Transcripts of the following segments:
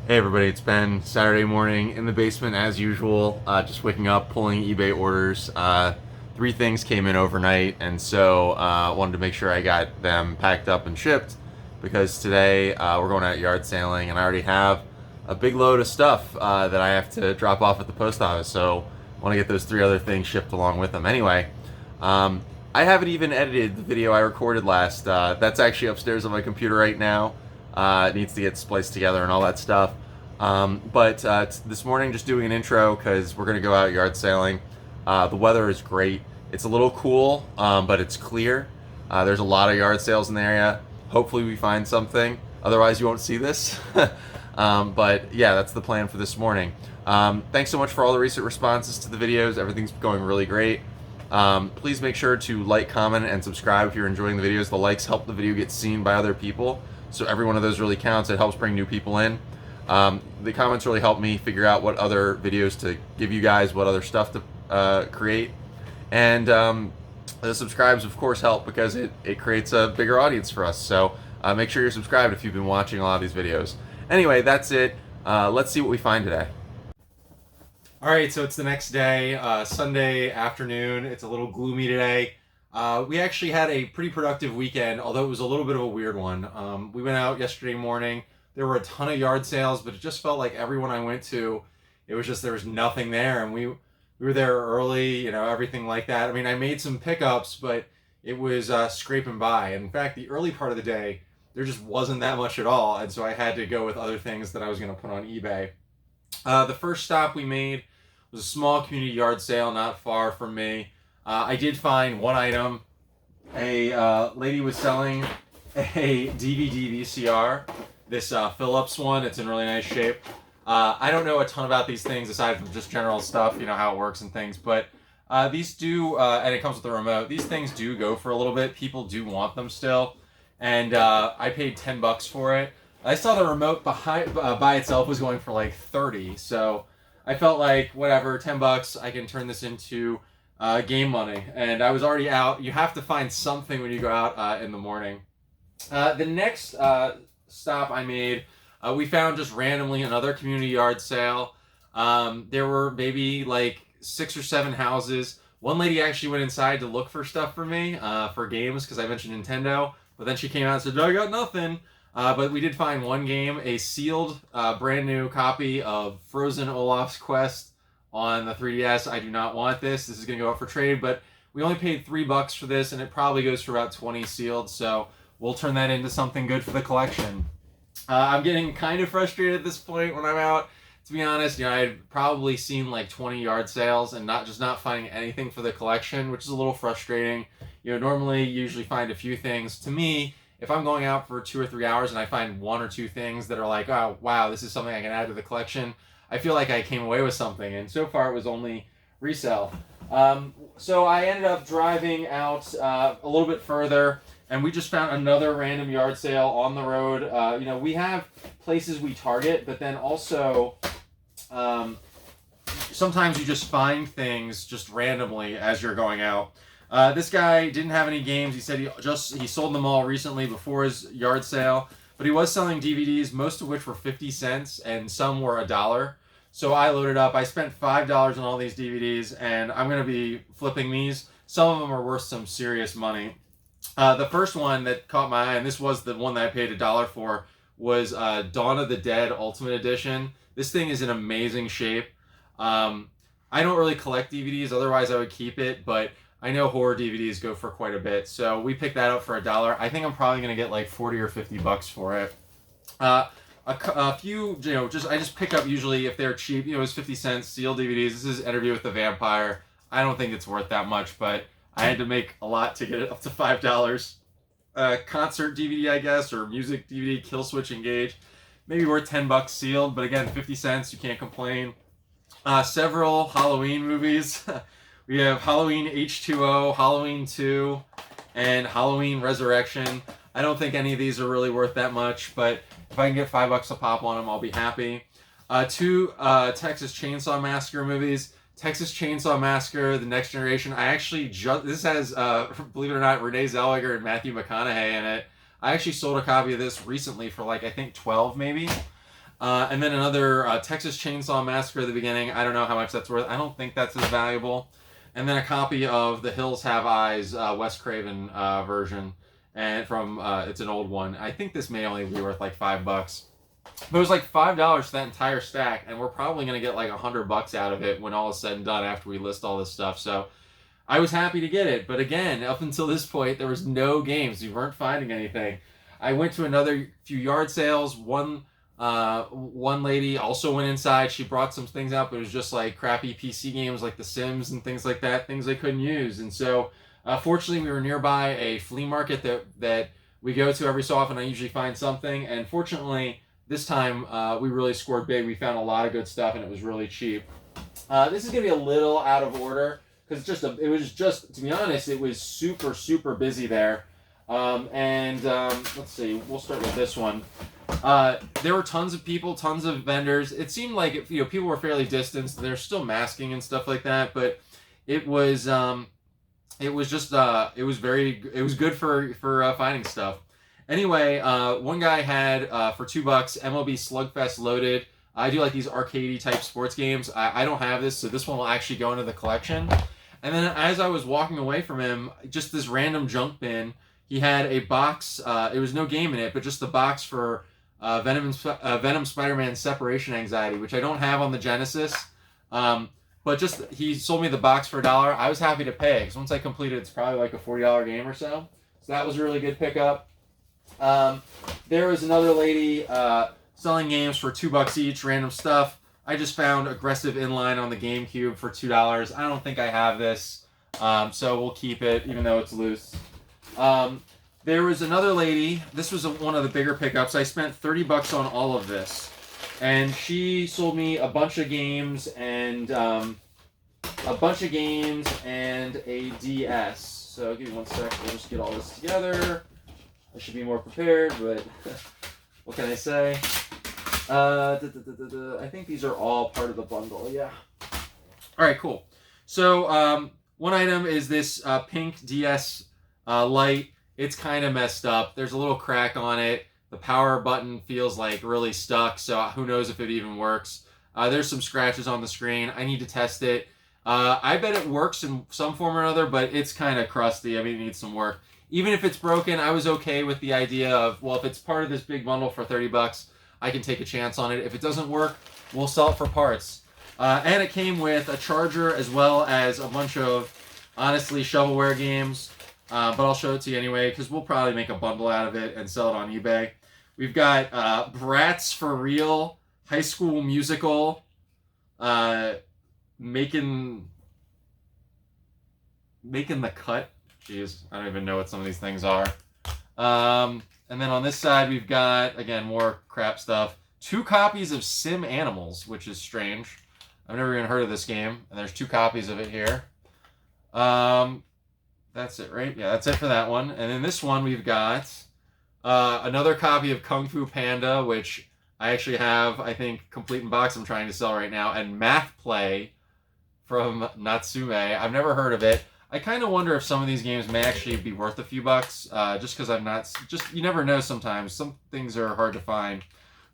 Hey everybody, it's Ben. Saturday morning in the basement as usual. Just waking up, pulling eBay orders. Three things came in overnight, and so wanted to make sure I got them packed up and shipped because today we're going out yard sailing, and I already have a big load of stuff that I have to drop off at the post office. So I want to get those three other things shipped along with them. Anyway, um, I haven't even edited the video I recorded last. That's actually upstairs on my computer right now. It needs to get spliced together and all that stuff. But this morning, just doing an intro because we're going to go out yard sailing. The weather is great. It's a little cool, but it's clear. There's a lot of yard sales in the area. Hopefully, we find something. Otherwise, you won't see this. But yeah, that's the plan for this morning. Thanks so much for all the recent responses to the videos. Everything's going really great. Please make sure to like, comment, and subscribe if you're enjoying the videos. The likes help the video get seen by other people. So every one of those really counts. It helps bring new people in. The comments really help me figure out what other videos to give you guys, what other stuff to create. And the subscribes, of course, help because it creates a bigger audience for us. So make sure you're subscribed if you've been watching a lot of these videos. Anyway, that's it. Let's see what we find today. All right, so it's the next day, Sunday afternoon. It's a little gloomy today. We actually had a pretty productive weekend, although it was a little bit of a weird one. We went out yesterday morning. There were a ton of yard sales, but it just felt like everyone I went to, it was just there was nothing there, and we were there early, everything like that. I mean, I made some pickups, but it was scraping by. And in fact, the early part of the day, there just wasn't that much at all, and so I had to go with other things that I was going to put on eBay. The first stop we made was a small community yard sale not far from me. I did find one item. A lady was selling a DVD VCR, this Philips one. It's in really nice shape. I don't know a ton about these things aside from just general stuff, how it works and things, but these do, and it comes with a remote, these things do go for a little bit. People do want them still, and I paid $10 for it. I saw the remote by itself was going for like 30, so I felt like, whatever, $10, I can turn this into game money. And I was already out. You have to find something when you go out in the morning. The next stop I made, we found just randomly another community yard sale. There were maybe like 6 or 7 houses. One lady actually went inside to look for stuff for me, for games, because I mentioned Nintendo. But then she came out and said, I got nothing. But we did find one game, a sealed, brand new copy of Frozen Olaf's Quest on the 3DS. I do not want this. This is going to go up for trade, but we only paid $3 for this, and it probably goes for about 20 sealed, so we'll turn that into something good for the collection. I'm getting kind of frustrated at this point when I'm out. To be honest, I'd probably seen like 20 yard sales and not finding anything for the collection, which is a little frustrating. Normally you usually find a few things. To me, if I'm going out for 2 or 3 hours and I find 1 or 2 things that are like, oh wow, this is something I can add to the collection, I feel like I came away with something. And so far it was only resale. So I ended up driving out a little bit further, and we just found another random yard sale on the road. We have places we target, but then also sometimes you just find things just randomly as you're going out. This guy didn't have any games. He said he sold them all recently before his yard sale, but he was selling DVDs, most of which were 50 cents, and some were $1. So I loaded up. I spent $5 on all these DVDs, and I'm going to be flipping these. Some of them are worth some serious money. The first one that caught my eye, and this was the one that I paid $1 for, was Dawn of the Dead Ultimate Edition. This thing is in amazing shape. I don't really collect DVDs, otherwise I would keep it, but I know horror DVDs go for quite a bit, so we picked that up for $1. I think I'm probably going to get like 40 or $50 for it. A few, I just pick up usually if they're cheap, it was 50 cents, sealed DVDs. This is Interview with the Vampire. I don't think it's worth that much, but I had to make a lot to get it up to $5. Concert DVD, I guess, or music DVD, Kill Switch Engage. Maybe worth $10 sealed, but again, 50 cents, you can't complain. Several Halloween movies. We have Halloween H2O, Halloween 2, and Halloween Resurrection. I don't think any of these are really worth that much, but if I can get $5 a pop on them, I'll be happy. 2 Texas Chainsaw Massacre movies. Texas Chainsaw Massacre, The Next Generation. I actually this has, believe it or not, Renee Zellweger and Matthew McConaughey in it. I actually sold a copy of this recently for like, I think 12 maybe. And then another Texas Chainsaw Massacre at the beginning. I don't know how much that's worth. I don't think that's as valuable. And then a copy of The Hills Have Eyes, Wes Craven version, and from it's an old one. I think this may only be worth like $5, but it was like $5 for that entire stack, and we're probably gonna get like $100 out of it when all is said and done after we list all this stuff. So I was happy to get it, but again, up until this point, there was no games. We weren't finding anything. I went to another few yard sales. One lady also went inside. She brought some things out, but it was just like crappy PC games like The Sims and things like that, things I couldn't use. And so, fortunately, we were nearby a flea market that we go to every so often. I usually find something, and fortunately, this time we really scored big. We found a lot of good stuff, and it was really cheap. This is gonna be a little out of order because it was just to be honest, it was super busy there. Let's see, we'll start with this one. There were tons of people, tons of vendors. It seemed like people were fairly distanced. They're still masking and stuff like that, but it was good for finding stuff. Anyway, one guy had for $2 MLB Slugfest Loaded. I do like these arcadey type sports games. I don't have this, so this one will actually go into the collection. And then as I was walking away from him, just this random junk bin, he had a box. It was no game in it, but just the box for Venom Spider-Man Separation Anxiety, which I don't have on the Genesis. But just he sold me the box for $1. I was happy to pay because once I completed, it's probably like a $40 game or so. So that was a really good pickup. There was another lady selling games for $2 each, random stuff. I just found Aggressive Inline on the GameCube for $2. I don't think I have this, so we'll keep it even though it's loose. There was another lady. This was one of the bigger pickups. I spent $30 on all of this, and she sold me a bunch of games and a DS. So give me 1 sec. We'll just get all this together. I should be more prepared, but what can I say? I think these are all part of the bundle. Yeah. All right, cool. So one item is this pink DS Lite. It's kind of messed up. There's a little crack on it. The power button feels like really stuck, so who knows if it even works. There's some scratches on the screen. I need to test it. I bet it works in some form or another, but it's kind of crusty. I mean, it needs some work. Even if it's broken, I was okay with the idea of, well, if it's part of this big bundle for $30, I can take a chance on it. If it doesn't work, we'll sell it for parts. And it came with a charger as well as a bunch of, honestly, shovelware games. But I'll show it to you anyway because we'll probably make a bundle out of it and sell it on eBay. We've got Bratz for Real, High School Musical, making the cut. Jeez, I don't even know what some of these things are. And then on this side, we've got, again, more crap stuff. 2 copies of Sim Animals, which is strange. I've never even heard of this game, and there's 2 copies of it here. That's it, right? Yeah, that's it for that one. And then this one, we've got another copy of Kung Fu Panda, which I actually have, I think, complete in box I'm trying to sell right now, and Math Play from Natsume. I've never heard of it. I kind of wonder if some of these games may actually be worth a few bucks, just because you never know sometimes. Some things are hard to find.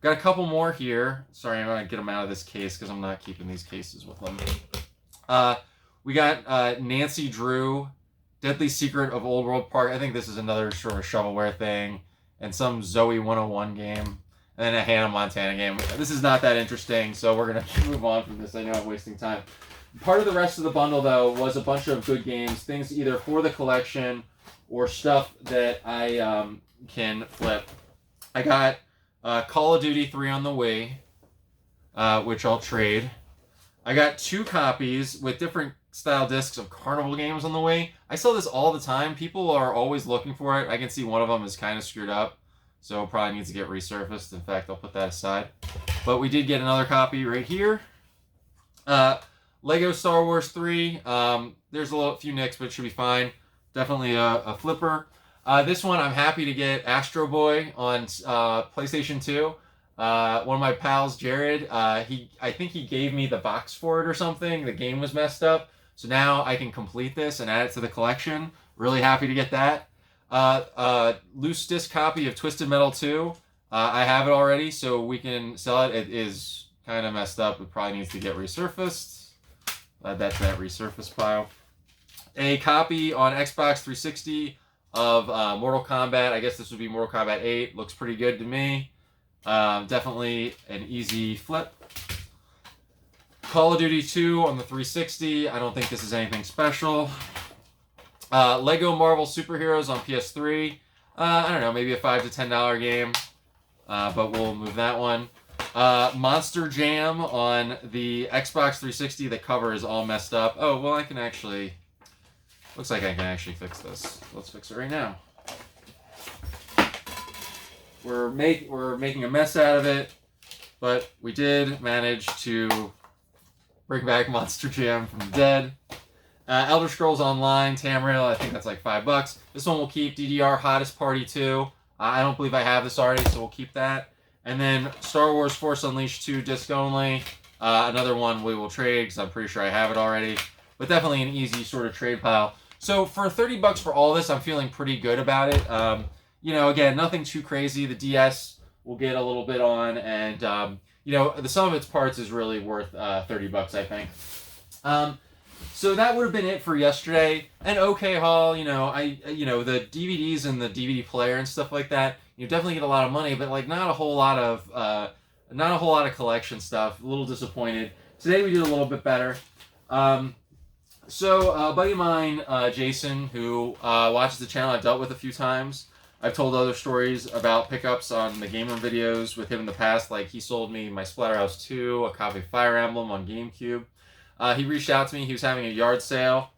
Got a couple more here. Sorry, I'm going to get them out of this case because I'm not keeping these cases with them. We got Nancy Drew, Deadly Secret of Old World Park. I think this is another sort of shovelware thing. And some Zoe 101 game. And then a Hannah Montana game. This is not that interesting, so we're going to move on from this. I know I'm wasting time. Part of the rest of the bundle, though, was a bunch of good games. Things either for the collection or stuff that I can flip. I got Call of Duty 3 on the way, which I'll trade. I got 2 copies with different style discs of Carnival games on the way. I sell this all the time. People are always looking for it. I can see one of them is kind of screwed up, so it probably needs to get resurfaced. In fact, I'll put that aside. But we did get another copy right here. Lego Star Wars 3. There's a few nicks, but it should be fine. Definitely a flipper. This one, I'm happy to get Astro Boy on PlayStation 2. One of my pals, Jared, I think he gave me the box for it or something. The game was messed up. So now I can complete this and add it to the collection. Really happy to get that. Loose disc copy of Twisted Metal 2. I have it already, so we can sell it. It is kind of messed up. It probably needs to get resurfaced. Add that to that resurface pile. A copy on Xbox 360 of Mortal Kombat. I guess this would be Mortal Kombat 8. Looks pretty good to me. Definitely an easy flip. Call of Duty 2 on the 360. I don't think this is anything special. Lego Marvel Superheroes on PS3. I don't know, maybe a $5 to $10 game, but we'll move that one. Monster Jam on the Xbox 360. The cover is all messed up. Oh, well, I can actually... Looks like I can actually fix this. Let's fix it right now. We're making a mess out of it, but we did manage to bring back Monster Jam from the dead. Elder Scrolls Online, Tamriel, I think that's like $5. This one we'll keep. DDR Hottest Party 2. I don't believe I have this already, so we'll keep that. And then Star Wars Force Unleashed 2 disc only. Another one we will trade because I'm pretty sure I have it already. But definitely an easy sort of trade pile. So for $30 for all this, I'm feeling pretty good about it. You know, again, nothing too crazy. The DS will get a little bit on, and you know, the sum of its parts is really worth $30, I think. So that would have been it for yesterday. An okay haul, you know. The DVDs and the DVD player and stuff like that. You definitely get a lot of money, but like not a whole lot of collection stuff. A little disappointed. Today we did a little bit better. So a buddy of mine, Jason, who watches the channel, I've dealt with a few times. I've told other stories about pickups on the Game Room videos with him in the past. Like he sold me my Splatterhouse 2, a copy of Fire Emblem on GameCube. He reached out to me. He was having a yard sale,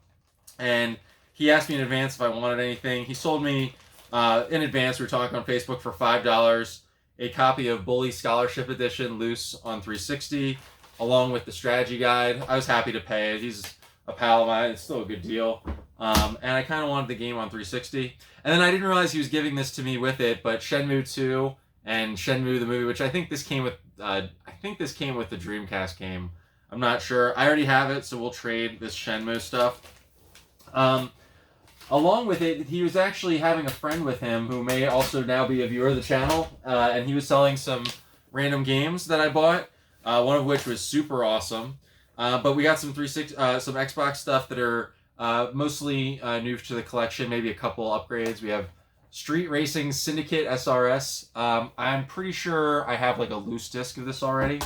and he asked me in advance if I wanted anything. He sold me in advance. We were talking on Facebook for $5 a copy of Bully Scholarship Edition loose on 360, along with the strategy guide. I was happy to pay it. He's a pal of mine. It's still a good deal. And I kind of wanted the game on 360. And then I didn't realize he was giving this to me with it, but Shenmue 2 and Shenmue the movie, which I think this came with the Dreamcast game. I'm not sure. I already have it, so we'll trade this Shenmue stuff. Along with it, he was actually having a friend with him who may also now be a viewer of the channel, and he was selling some random games that I bought, one of which was super awesome. But we got some some Xbox stuff that are mostly new to the collection, maybe a couple upgrades. We have Street Racing Syndicate SRS. I'm pretty sure I have like a loose disc of this already.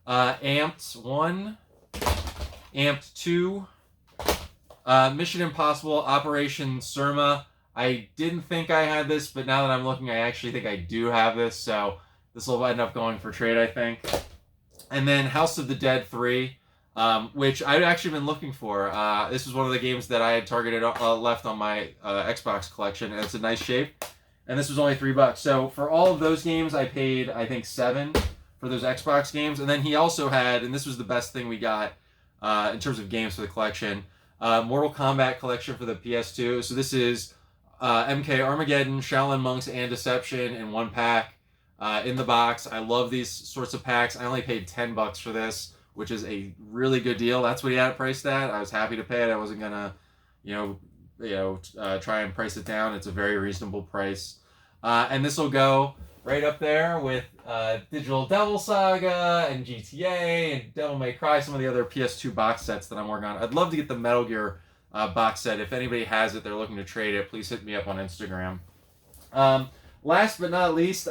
Amped 1, Amped 2, Mission Impossible Operation Surma. I didn't think I had this, but now that I'm looking, I actually think I do have this, so this will end up going for trade, I think. And then House of the Dead 3, which I've actually been looking for. This was one of the games that I had targeted left on my Xbox collection, and it's in nice shape. And this was only $3. So for all of those games, I paid, I think, $7 for those Xbox games. And then he also had, and this was the best thing we got in terms of games for the collection, Mortal Kombat collection for the PS2. So this is MK Armageddon, Shaolin Monks, and Deception in one pack in the box. I love these sorts of packs. I only paid $10 for this, which is a really good deal. That's what he had it priced at. I was happy to pay it. I wasn't gonna, try and price it down. It's a very reasonable price. And this will go right up there with Digital Devil Saga and GTA and Devil May Cry, some of the other PS2 box sets that I'm working on. I'd love to get the Metal Gear box set. If anybody has it, they're looking to trade it, please hit me up on Instagram. Last but not least,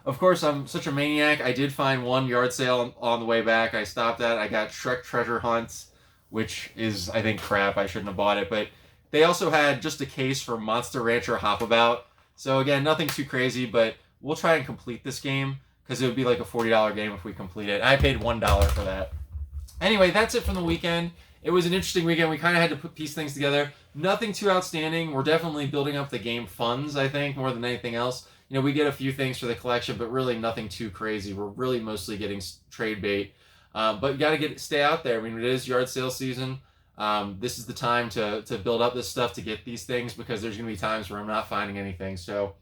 of course, I'm such a maniac. I did find one yard sale on the way back. I stopped at. I got Shrek Treasure Hunt, which is, I think, crap. I shouldn't have bought it. But they also had just a case for Monster Rancher Hopabout. So, again, nothing too crazy, but we'll try and complete this game because it would be like a $40 game if we complete it. I paid $1 for that. Anyway, that's it from the weekend. It was an interesting weekend. We kind of had to piece things together. Nothing too outstanding. We're definitely building up the game funds, I think, more than anything else. We get a few things for the collection, but really nothing too crazy. We're really mostly getting trade bait. But you got to stay out there. I mean, it is yard sale season. This is the time to build up this stuff to get these things because there's going to be times where I'm not finding anything. So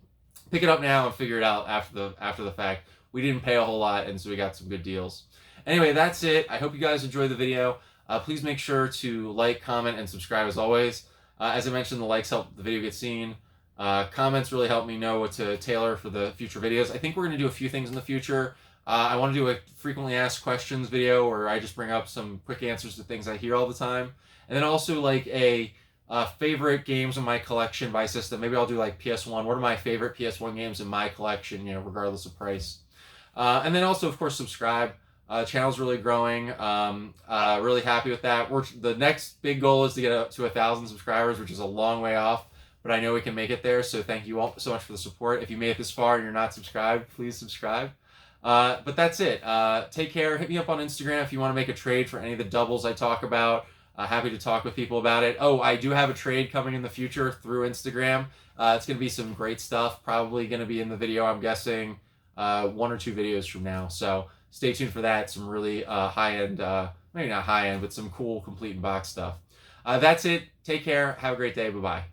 pick it up now and figure it out after the fact. We didn't pay a whole lot, and so we got some good deals. Anyway, that's it. I hope you guys enjoyed the video. Please make sure to like, comment, and subscribe as always. As I mentioned, the likes help the video get seen. Comments really help me know what to tailor for the future videos. I think we're going to do a few things in the future. I want to do a frequently asked questions video where I just bring up some quick answers to things I hear all the time. And then also like a favorite games in my collection by system. Maybe I'll do like PS1. What are my favorite PS1 games in my collection, regardless of price. And then also, of course, subscribe. Channel's really growing. Really happy with that. The next big goal is to get up to 1,000 subscribers, which is a long way off, but I know we can make it there. So thank you all so much for the support. If you made it this far and you're not subscribed, please subscribe. But that's it. Take care. Hit me up on Instagram if you want to make a trade for any of the doubles I talk about. Happy to talk with people about it. Oh, I do have a trade coming in the future through Instagram. It's going to be some great stuff. Probably going to be in the video, I'm guessing, 1 or 2 videos from now. So stay tuned for that. Some really high-end, maybe not high-end, but some cool complete and box stuff. That's it. Take care. Have a great day. Bye-bye.